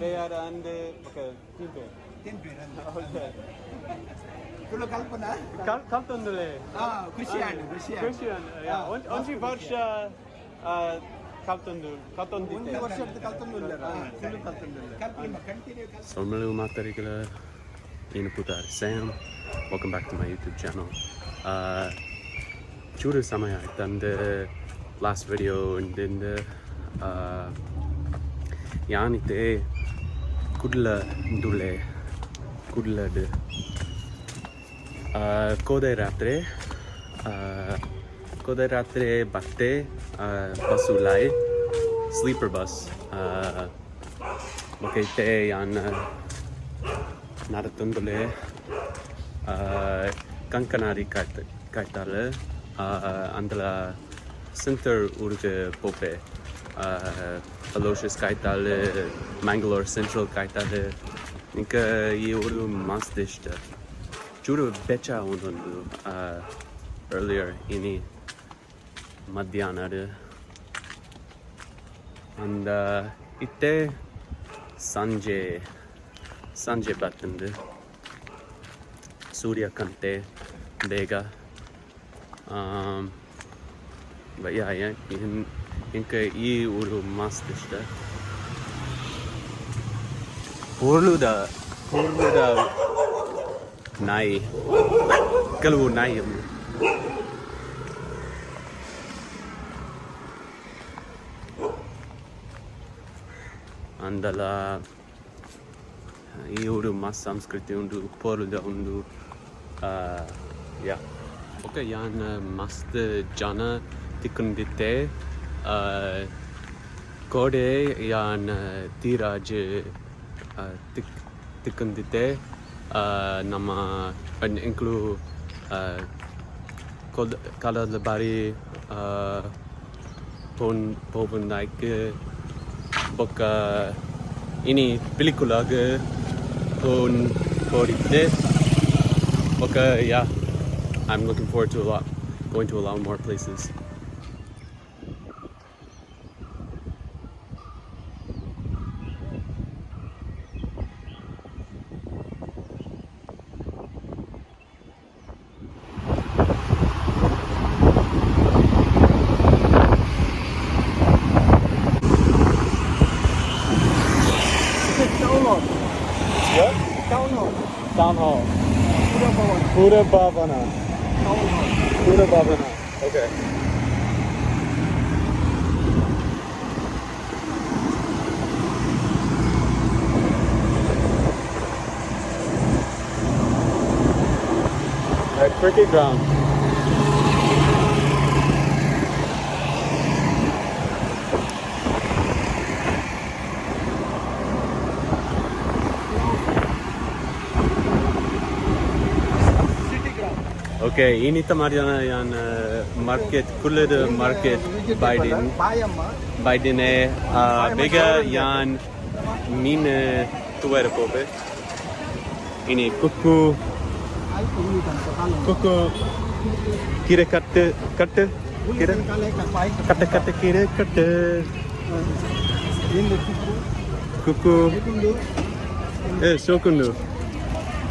Peyar and okay, Tempe. okay. Tulu kalpana? Kaltundule. Cuisine. Christian. Yeah. Only varsha kaltundul. Only ವರ್ಷದ ಕಲ್ತಂದುಲ್ಲ full ಕಲ್ತಂದುಲ್ಲ continue Sormalu matarigala inaputar Sam. Welcome back to my YouTube channel. Churu samaya done the last video and then the yanite kudla dule de kodai ratre batte basulai sleeper bus makite yan naratundule kankanari kaitale andala center urge pope Aloysius kaitale Mangalore Central kaitale inka ye uru mastishta juru becha undu earlier ini madhyana and itte Sanjay battende Surya Kante Bega but yeah inka ee uru mastishta Porluda nai kalu nai andala ee uru mas samskriti undu porluda undu yeah okay yan mast jana tikundite kode yan tiraj tikundite nama include kala labari pon like book ini pelikula ke pon podite okay yeah I'm looking forward to going to a lot more places. Town hall. Pura Bhavana. Okay. Cricket ground. Okay, ini tamariana yan market kulid market Biden bega yan mine tuwer pope ini kuku kire katte kire kuku sokundu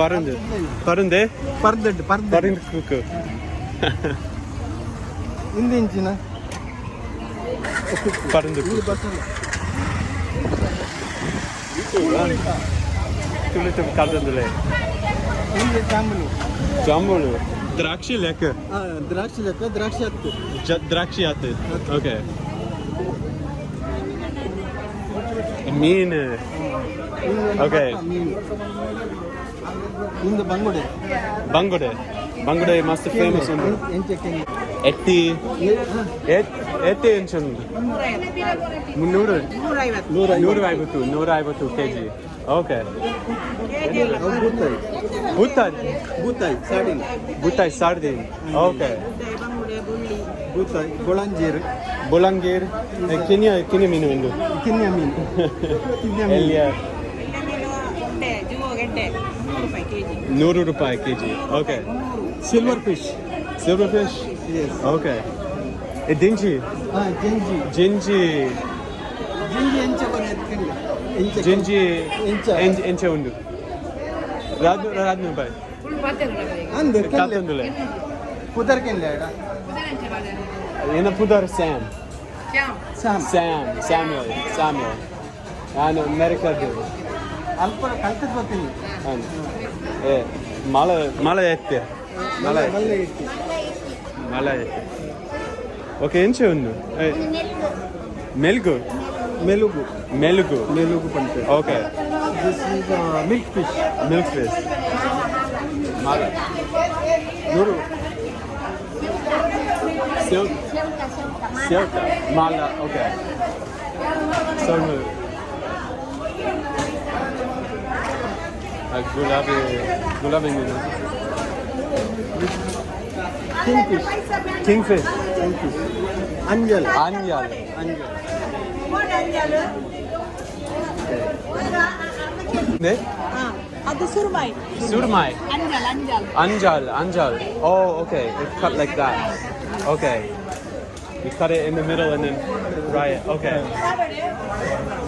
Parande kuku. Indinchina. Parande kuku. Tulu kaldandule. Indi Jamulu. Drakshi leka. Drakshiyat. Okay. Mean. Okay. In the Bangode must be famous on Eti inchun. Nuru kg. Okay. Butai sardine. Okay. Bolangir. Kenya minu indu. Elia. ₹100 kg. Okay. Silver fish. Yes. Okay. Dingy. Genji. Gingy. Genji encha banetkinda. ಜಿಂಜಿ ಇಂಚ. ಎಂಚೆ ಉಂಡು ರಾದ್ನು ಬಾಯ್ ಅಂದೆ ಕಲ್ತೊಂದುಲೆ ಪುದರ್ ಕೆನ್ಲೆ ಏನ ಪುದರ್ Sam ಸಾಮ್ Samuel ನಾನು ಅಮೆರಿಕದ್ದು ಅಲ್ಪ ಕಲ್ತದ್ ಗೊತ್ತಿಲ್ಲ ಏ ಮಳೆ ಎತ್ತೆ ಮಲ್ಲೆ ಇಟ್ಟು ಮಳೆ ಎತ್ತೆ ಓಕೆ ಎಂಚೆ ಉಂಡು ಮೆಲ್ಗು ಮೆಲುಗು ಪಂತೆ okay this is milk fish ಮಳೆ ನೂರು Ceuta. Mala, okay. So, gulabi mino. Kingfish. ಅಂಜಲ್ Anjal. Ne? ಅದು ಸುರ್ಮೈ Surmai. ಅಂಜಲ್ Oh, okay. It's cut like that. Okay. You cut it in the middle and then fry it. Okay.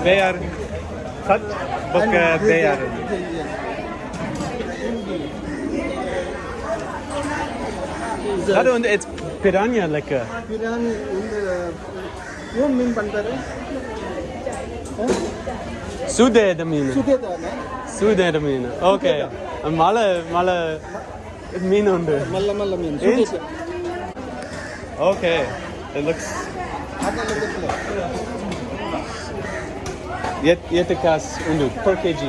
Bear cut, but bear. That one, it's piranha like a. Biryani ಏನು ಮೀನು ಬಂತಾರೆ Sude the mean. ಸುಖೇದಾನೆ Sude the mean. Okay. Mala mean under. ಮಲ್ಲ ಮೀನು Inch. ಸುಖೇದ Okay. It looks. ಅದೆಲ್ಲ ಗೊತ್ತಿಲ್ಲ Yet kas undu per kg.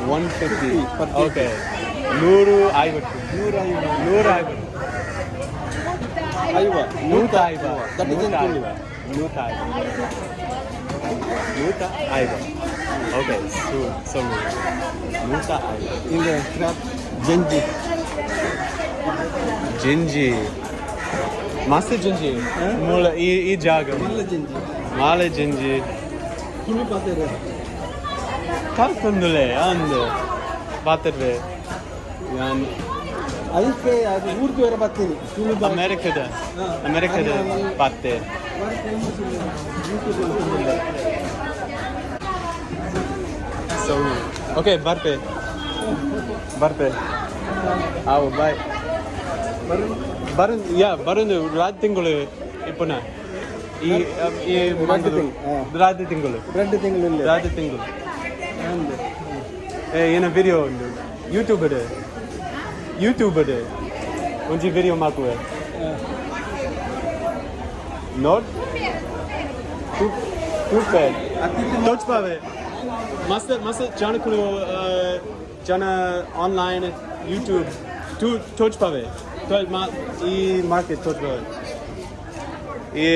150 per kg. Okay. Nuru Ivat. Nuru Ivat. ಐವ Nuta Iva. That is in Tulu. Nuta Iva. Okay. So Nuta Iva. ಇಲ್ಲ crab ಜಂಜಿ Ginji. Master Ginji. Mula e jaga. ಮಲ್ಲ ಜಂಜಿ Mala Ginji. ಕಿವಿ ಪಾತಾರೆ Kalkundule and Paterve. And ಅದಕ್ಕೆ ಅದು ಊರ್ದು ಬೇರೆ ಬರ್ತೀನಿ ಕಿವಿ America Patte. So okay, Barpe. Oh, bye. Barun ರಾತ್ ತಿಂಗಳು ಇಪ್ಪನ ಈ ಮಂಗದು ರಾತ್ ತಿಂಗಳು 2 ತಿಂಗಳು ಇಲ್ಲ ರಾತ್ ತಿಂಗಳು ಏನ ವಿಡಿಯೋ ಉಂಟು ಯೂಟ್ಯೂಬ್ ಒಂಜಿ ವಿಡಿಯೋ ಮಾಕುವೆ ನೋಟ್ ಟೂಪೆ ತೋಚ್ಪಾವೆ ಮಸ್ತ್ ಜಾಣಕುಲು ಜನ ಆನ್ಲೈನ್ ಯೂಟ್ಯೂಬ್ ತೋಚ್ಪಾವೆ ಈ ಮಾರ್ಕೆಟ್ ತೋಚ್ಪಾವೆ ಈ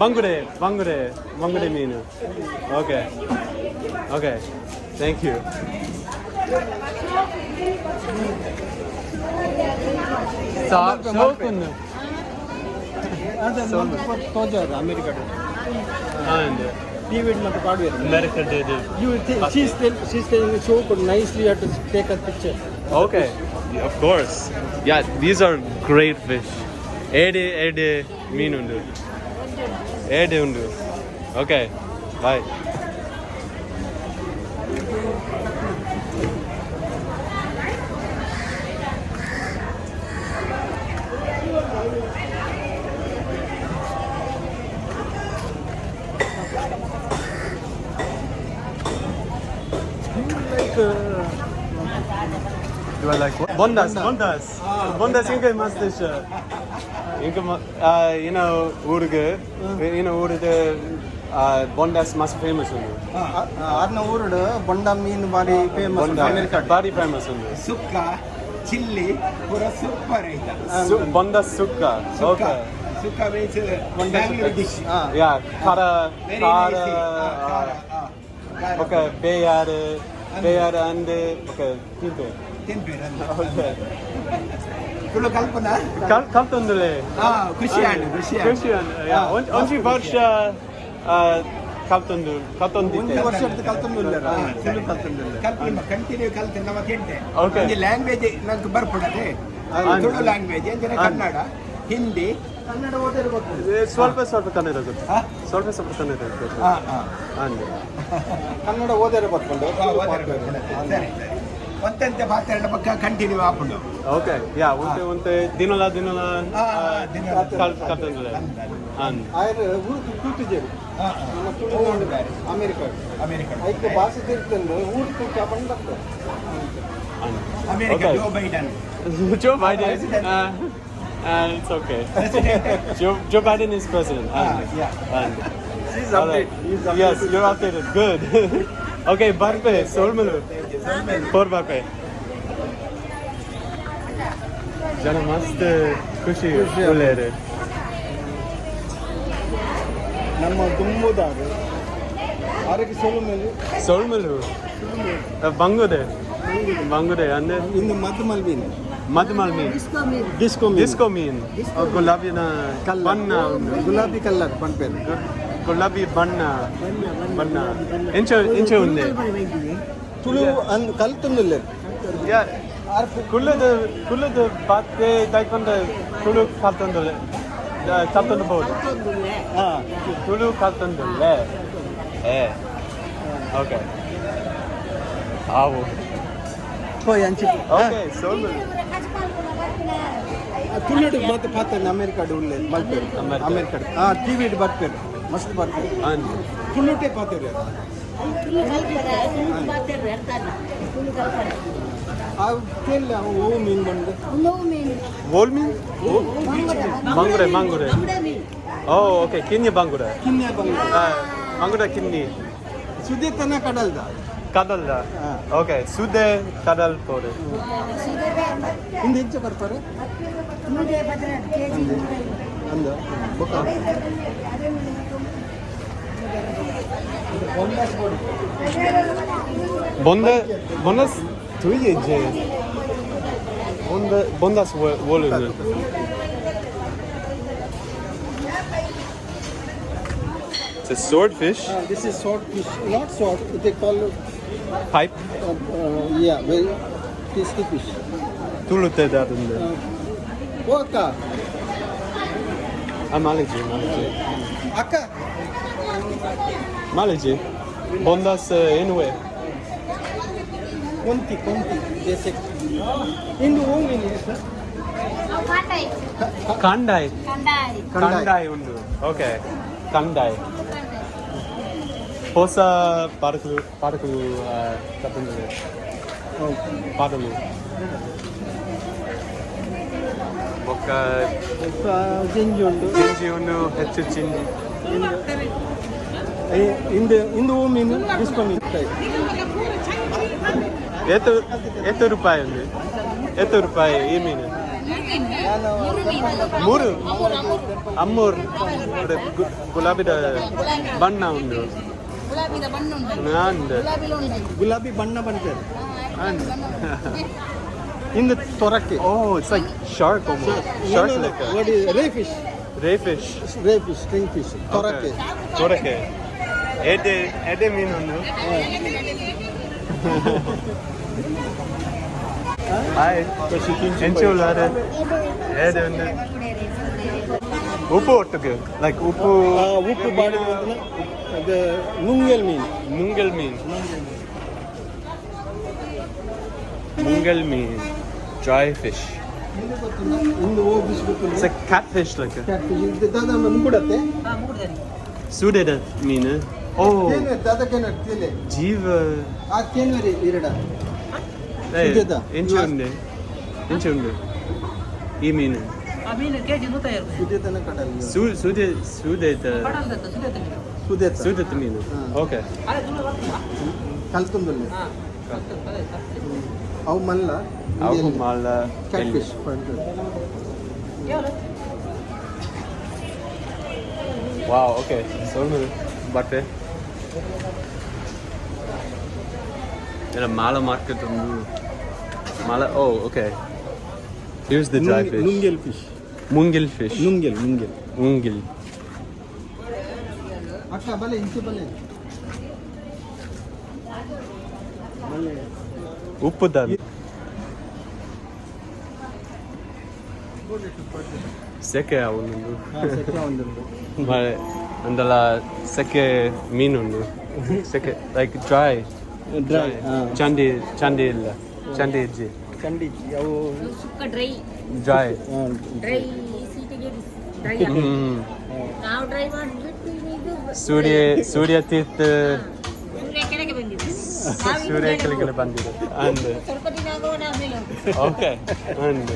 ಬಂಗುಡೆ ಮೀನು ಓಕೆ ಥ್ಯಾಂಕ್ ಯು ಶೋಕುಂದು ಅದು ತೋಜಾರು ಅಮೆರಿಕದ and ಟಿವಿ ಮತ್ತೆ ಪಾಡುವೆ America did it. she's telling show could nicely have to take a picture Okay, of course. Yeah, these are great fish. Ede mean undu. Ede undu. Okay, bye. Do I like what? Bondas. Bondas inga masters. Inga ಊರಿಗೆ ಊರಿಗೆ bondas must famous undu. ಅದನ್ನ ಊರುಡು ಬೊಂಡ ಮೀನು ಬಾರಿ famous America Bari famous undu. ಸುಕ್ಕ chilli ಪೂರ super ಐತ Bondas sukka. Okay. ಸುಕ್ಕ means Bangalore dish Yeah, kara. ಖಾರ Okay, bayar and okay, timpe. ತಿನ್ಬೇರಲ್ಲ Okay. ತುಳು ಕಲ್ಪನಾ Kaltundule. ಖುಷಿಯಾണ് Yeah. Onji varsha kaltundu. ಒಂದು ವರ್ಷ എടുത്ത് ಕಲ್ತೊಂದಿಲ್ಲ ತುಳು ಕಲ್ತೊಂದಿಲ್ಲ ಕಲ್ಪನ ಕಂಟಿನ್ಯೂ ಕಲ್ತು ನಮ್ಮ ಕೆಂಟೆ Okay. ಒಂದು ಲ್ಯಾಂಗ್ವೇಜ್ ನಂಗೆ ಬರ್ಪಡದೆ ತುಳು ಲ್ಯಾಂಗ್ವೇಜ್ ಅಂದ್ರೆ ಕನ್ನಡ ಹಿಂದಿ ಕನ್ನಡ ಓದಿರೋ ಗೊತ್ತಿಲ್ಲ. ಸ್ವಲ್ಪ ಸ್ವಲ್ಪ ಕನ್ನಡ ಗೊತ್ತು. ಹಾ? ಸ್ವಲ್ಪ ಸ್ವಲ್ಪ ಕನ್ನಡ ಗೊತ್ತು. ಹಾ ಹಾ ಅಂದೆ ಕನ್ನಡ ಓದಿರೋ ಗೊತ್ತುಂಡು. ಸರಿ ಒಂತೆಂತೆ ಮಾತಾಡ ಪಕ್ಕ ಕಂಟಿನ್ಯೂ ಆಪುಂಡು. ಓಕೆ ಯಾ ಒಂತೆ ದಿನಲ ಕಲ್ತಂದ್ರೆ ಅಂದೆ ಆಯ್ರ ಊರು ಕೂತಿದ್ದೇವೆ ನಮ್ಮ ತುಳು ಅಮೇರಿಕ ಐದು ಭಾಷೆ ತಿರ್ತಂದು ಊರು ಕೂತ ಬಂದು America Joe Biden. Joe Biden. It's okay. Joe Biden is president. He's Alright. updated. Yes, you're updated. Good. Okay, Barpe, Solmulu. For Barpe. Jana mast ಖುಷಿ ಒಳ್ಳೆಯದು. ನಮ್ಮ ದುಮ್ಮುದಾಗ ಆರೋಗ್ಯ Solmulu. Bangude. ಅಂದ್ರೆ ಇನ್ನು ಮದ್ದು ಮಲ್ಬಿನ ಮಧುಮಲ್ಮಿ ಡಿಸ್ಕೋ ಮೀನ್ ಗುಲಾಬಿನ ಬಣ್ಣ ಗುಲಾಬಿ ಕಲರ್ ಪಂಪೇರು ಗುಲಾಬಿ ಬಣ್ಣ ಇಂಚೆ ఉంది ತುಳು ಕಲ್ತುಂದಿಲ್ಲ ಕುಲ್ಲದ ಬಾತೆ ತೈಕೊಂಡ ತುಳು ಕಲ್ತೊಂದಬಹುದು ತುಳು ಕಲ್ತೊಂದಿಲ್ಲ ಓಕೆ ಆವು ಓಕೆ ಸೋಲ್ಮಲ್ ತುಳುಡು ಮತ್ತೆ ಪಾತ್ರ ಅಮೇರಿಕಾಡು ಉಳ್ಳೆ ಮಲ್ಪೇರು ಅಮೇರಿಕಾಡು ಟಿವಿ ಬರ್ಪೇರು ಮಸ್ತ್ ಬರ್ಪೇರು ತುಳುಟೆ ಪಾತ್ರ ಕೇಳ ಓ ಮೀನು ಬಂದು ಓಲ್ ಮೀನ್ ಮಂಗುರೆ ಓ ಓಕೆ ಕಿನ್ನಿ ಬಂಗುರೆ ಕಿನ್ನೆ ಬಂದು ಮಂಗುರೆ ಕಿನ್ನಿ ಸುದೀತನ ಕಡಲ್ದ ಕಡಲ್ದ ಓಕೆ ಸುದೆ ಕಡಲ್ ಕೋಡೆ ಹಿಂದೆ ಹೆಚ್ಚು ಬರ್ತಾರೆ ಅಂದ bondas tuyeje bondas wollen it's a swordfish this is swordfish not sword they call pipe yeah very tasty fish tulute dadunde oka Malaji akka Malaji bondas anyway konti jese indu only is Kandai undu okay Kandai Posa parku katundule padalu ఒక ಜಿಂಜಿ ಉಂಟು ಹೆಚ್ಚು ಚಿಂಜಿ ಇಂದು ಮೀನು disco ಮೀನು ಎಷ್ಟು ರೂಪಾಯಿ ఉంది ಎಷ್ಟು ರೂಪಾಯಿ ಈ ಮೀನು ಮೂರು ಅಮ್ಮೂರು ಗುಲಾಬಿದ ಬಣ್ಣ ಉಂಟು ಗುಲಾಬಿ ಬಣ್ಣ ಬಂತೇವೆ ಇಂದು ತೊರಕ್ಕೆ ಇಟ್ಸ್ ಲೈಕ್ ಶಾರ್ಕ್ ಶಾರ್ಕ್ ಲೆಕ್ಕ ರೇಫಿಶ್ ಸ್ಟ್ರಿಂಗ್ ಫಿಶ್ ತೊರಕ್ಕೆ ಎಡೆ ಮೀನು ಒಂದು ಹಾಯ್ ಎಂಚುಲಾರೆ ಎಡೆ ಒಂದು ಉಪ್ಪು ಒಟ್ಟಿಗೆ ಲೈಕ್ ಉಪ್ಪು ಬಾಡಿ ಅದು ನುಂಗಲ್ ಮೀನು Mungal mean dry fish. ಇಂದು ಫಿಶ್ ಗೊತ್ತಿಲ್ಲ It's a catfish like a Dada ಮುಂಗುಡತ್ತೆ suded mean. Oh, ದಾದಾ ಕೇನ ತಿಲೆ jeeva. ಆ ಕೇನ್ವರಿ ಇರಡ ಸುದೇದ ಇಂಚುಂಡೆ ಈ ಮೀನು ಸುದೇತನ ಕಡಲ್ ಸುದೇತ ಮೀನು ಓಕೆ ಕಲ್ತುಂದಲ್ಲ ಅವು ಮಲ್ಲ ಕ್ಯಾಟ್ಫಿಶ್ ವಾವ್ ಓಕೆ ಸೋನು ಬಟ್ಟೆ ಎಲ್ಲ ಮಾಲ ಮಾರ್ಕೆಟ್ ಒಂದು ಮಾಲ oh okay here's the dry fish ಮುಂಗಿಲ್ ಫಿಶ್ ಮುಂಗಿಲ್ ಅಕ್ಕ ಬಲೆ ಇಂಚೆ ಬಲೆ ಉಪ್ಪುದ ಸೆಕೆ ಅವನೊಂದು ಸೆಕೆ ಒಂದುಂಟು. ಅಂದಲ್ಲ ಸೆಕೆ ಮೀನುಂಡು ಸೆಕೆ ಲೈಕ್ ಡ್ರೈ ಡ್ರೈ ಚಂಡಿ ಚಂಡಿ ಇಲ್ಲ ಚಂಡಿ ಇಜ್ಜಿ ಚಂಡಿ ಅವು ಸುಕ್ಕ ಡ್ರೈ ಡ್ರೈ ಡ್ರೈ ಸೀಟಿಗೆ ಡ್ರೈ ನಾವು ಡ್ರೈ ಮಾಡಿಬಿಟ್ಟು ಇದು ಸೂರ್ಯ ತೀರ್ಥ ಸೂರ್ಯ ಕೆಳಗೆ ಬಂದಿದೆ ಸೂರ್ಯ ಕೆಳಗೆ ಬಂದಿದೆ ಅಂದ್ ಸ್ವಲ್ಪ ದಿನ ಆಗೋಣ ಆಮೇಲೆ ಹೋಗು. ಓಕೆ ಅಂದ್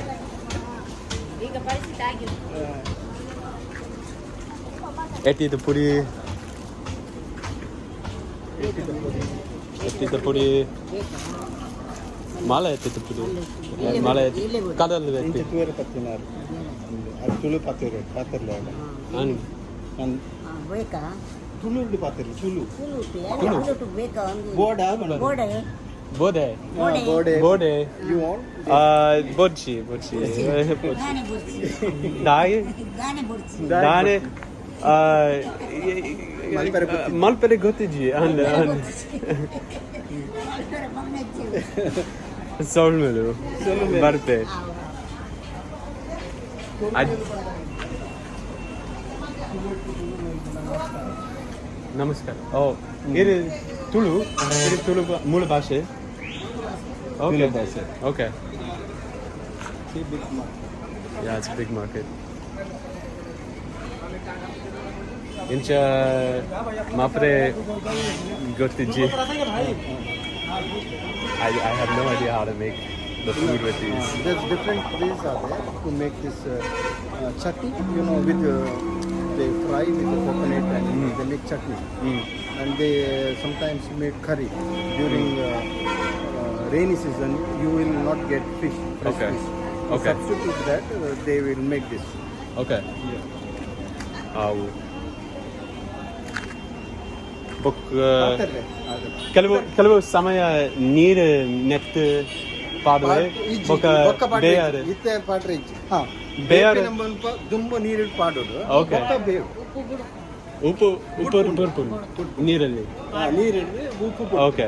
ಈಗ ಪರಿಸ್ಥಿತಿ ಆಗಿದೆ. ಎಟ್ಟಿದ ಪುಡಿ ಮಾಲೆ ಎತ್ತಿದ ಪುಡಿ ಮಾಲೆ ಕಡಲ್ ಎತ್ತಿ ತೂರ ಪತ್ತಿನಾರು ಅದು ತುಳು ಪಾತಿರ್ಲೆ ಅಂದ್ ಬೇಕಾ ತುಳು ಪಾತಿರ್ಲೆ ತುಳು ತುಳು ಬೇಕಾ ಬೋಡ ಗೋಡೆ ಬೋಡೆ ಬೋಡೆ ಬೋಡೆ ಯು ವಾಂಟ್ ಬೊಡ್ಚಿ ಗಾನೆ ಬುರ್ಚಿ ದಾಯಿ ಗಾನೆ ಬುರ್ಚಿ ದಾನೆ ಮಲ್ಪೆರೆ ಮಲ್ಪೆರೆ ಗೊತ್ತಿದ್ವಿ ಅಂದ್ ಸೌಳ್ಮೇಲು ಬರ್ತೆ ನಮಸ್ಕಾರ ಓ ಇದು ತುಳು ಮೂಲ ಭಾಷೆ okay okay Yeah, it's a big market. Inch mapre gottiji. I have no idea how to make the food with these. There's different ways are there to make this chutney, with they fry with the coconut and they make chutney. And they sometimes make curry. During rainy season, you will not get fish, fresh Okay. fish. To Okay. substitute that, they will make this. Okay. Book. ಕೆಲವು ಸಮಯ ನೀರು ನೆತ್ತು ಪಾಡುವೆ ಬೇರೆ ಇತ್ತೆ ಪಾಡ್ರೆ ಇಜ್ಜಿ ಹಾ ಬೇರೆ ನಮ್ಮಲ್ಪ ದುಂಬ ನೀರಿಟ್ಟು ಪಾಡೋದು Okay. ಬೇವು ಉಪ್ಪು ಬರ್ಪುಂಡು ನೀರಲ್ಲಿ ನೀರಿಡ್ರೆ ಉಪ್ಪು ಓಕೆ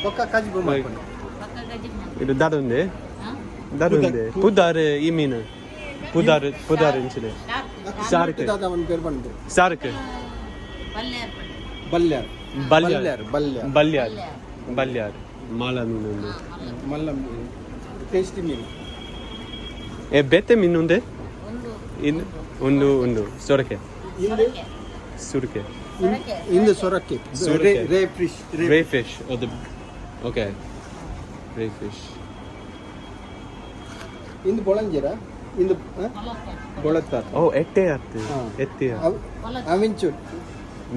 ಪಕ್ಕ ಕಜ್ಬು ಮಾಡ್ಕೊಂಡು ಇದು ದಾಡುಂದೆ ಪುದಾರ್ ಈ ಮೀನು ಪುದಾರ್ ಇಂಚಿದೆ ಸಾರಕ್ಕೆ ಅವನ ಪೇರು ಬಂದು ಸಾರಕ್ಕೆ ಬಲ್ಯಾರ್ ಬಲ್ಯಾರ್ ಮಾಲ ಮೀನು ಮಲ್ಲ ಟೇಸ್ಟಿ ಮೀನು ಬೆತ್ತೆ ಮೀನು ಉಂದೆ ಒಂದು ಸೊರಕೆ ಸುರಕೆ ಇಂದು ಸೊರಕ್ಕೆ ರೇ ಫಿಶ್ ಓಕೆ ರೇ ಫಿಶ್ ಇಂದು ಬೊಳಂಜೀರ ಇಂದು ಬೊಳತ್ತಾರ ಓ ಎಟ್ಟೆ ಎತ್ತಿ ಅವಿಂಚು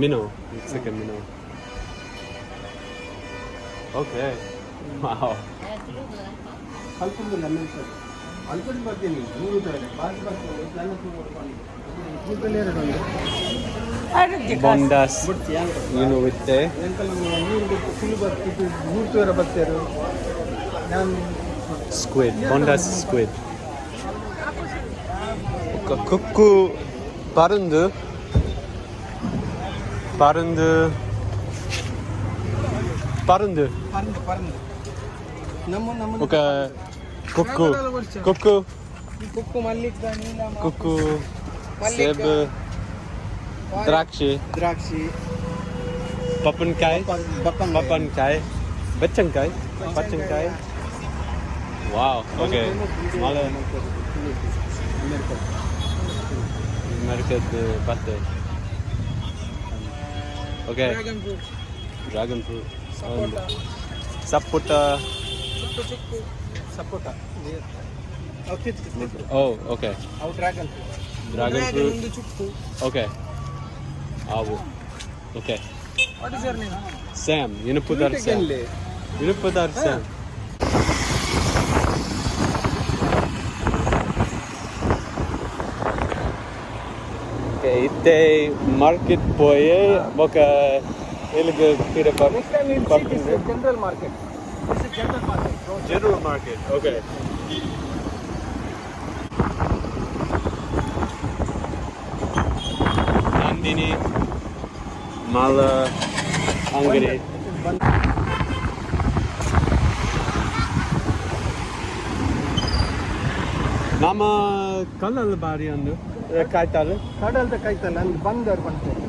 minnow. It's like a minnow. Okay. Wow. ಅಲ್ಪಂದು ನಮ್ಮ ಅಲ್ಪಂದು ಬರ್ತೀನಿ ಮೂರು ತಾರೆ ಬಾಕಿ ಬರ್ತೀನಿ Bondas. With the squid. Bondas squid. Kukku Parundu. Okay. Kukku Mallika Kuku, Seb, Drakshi, Papankai, Bachankai. Wow, okay. Smaller. American butter. Okay. Dragon fruit. Sapota. Oh, okay. Dragon fruit. Okay. Okay. What is your name? Sam. Yunupudar Sam. Okay, itte market boye boka elige pira par. Next time we'll see this is general market. This is general market. General market. Okay. Nandini Mala Angari. Mama kalal bari andu. Kaital. ಕಡಲ್ದ ಕೈತಲ್ಲ ಅಲ್ಲಿ ಬಂದವ್ರು ಬಂತಾರೆ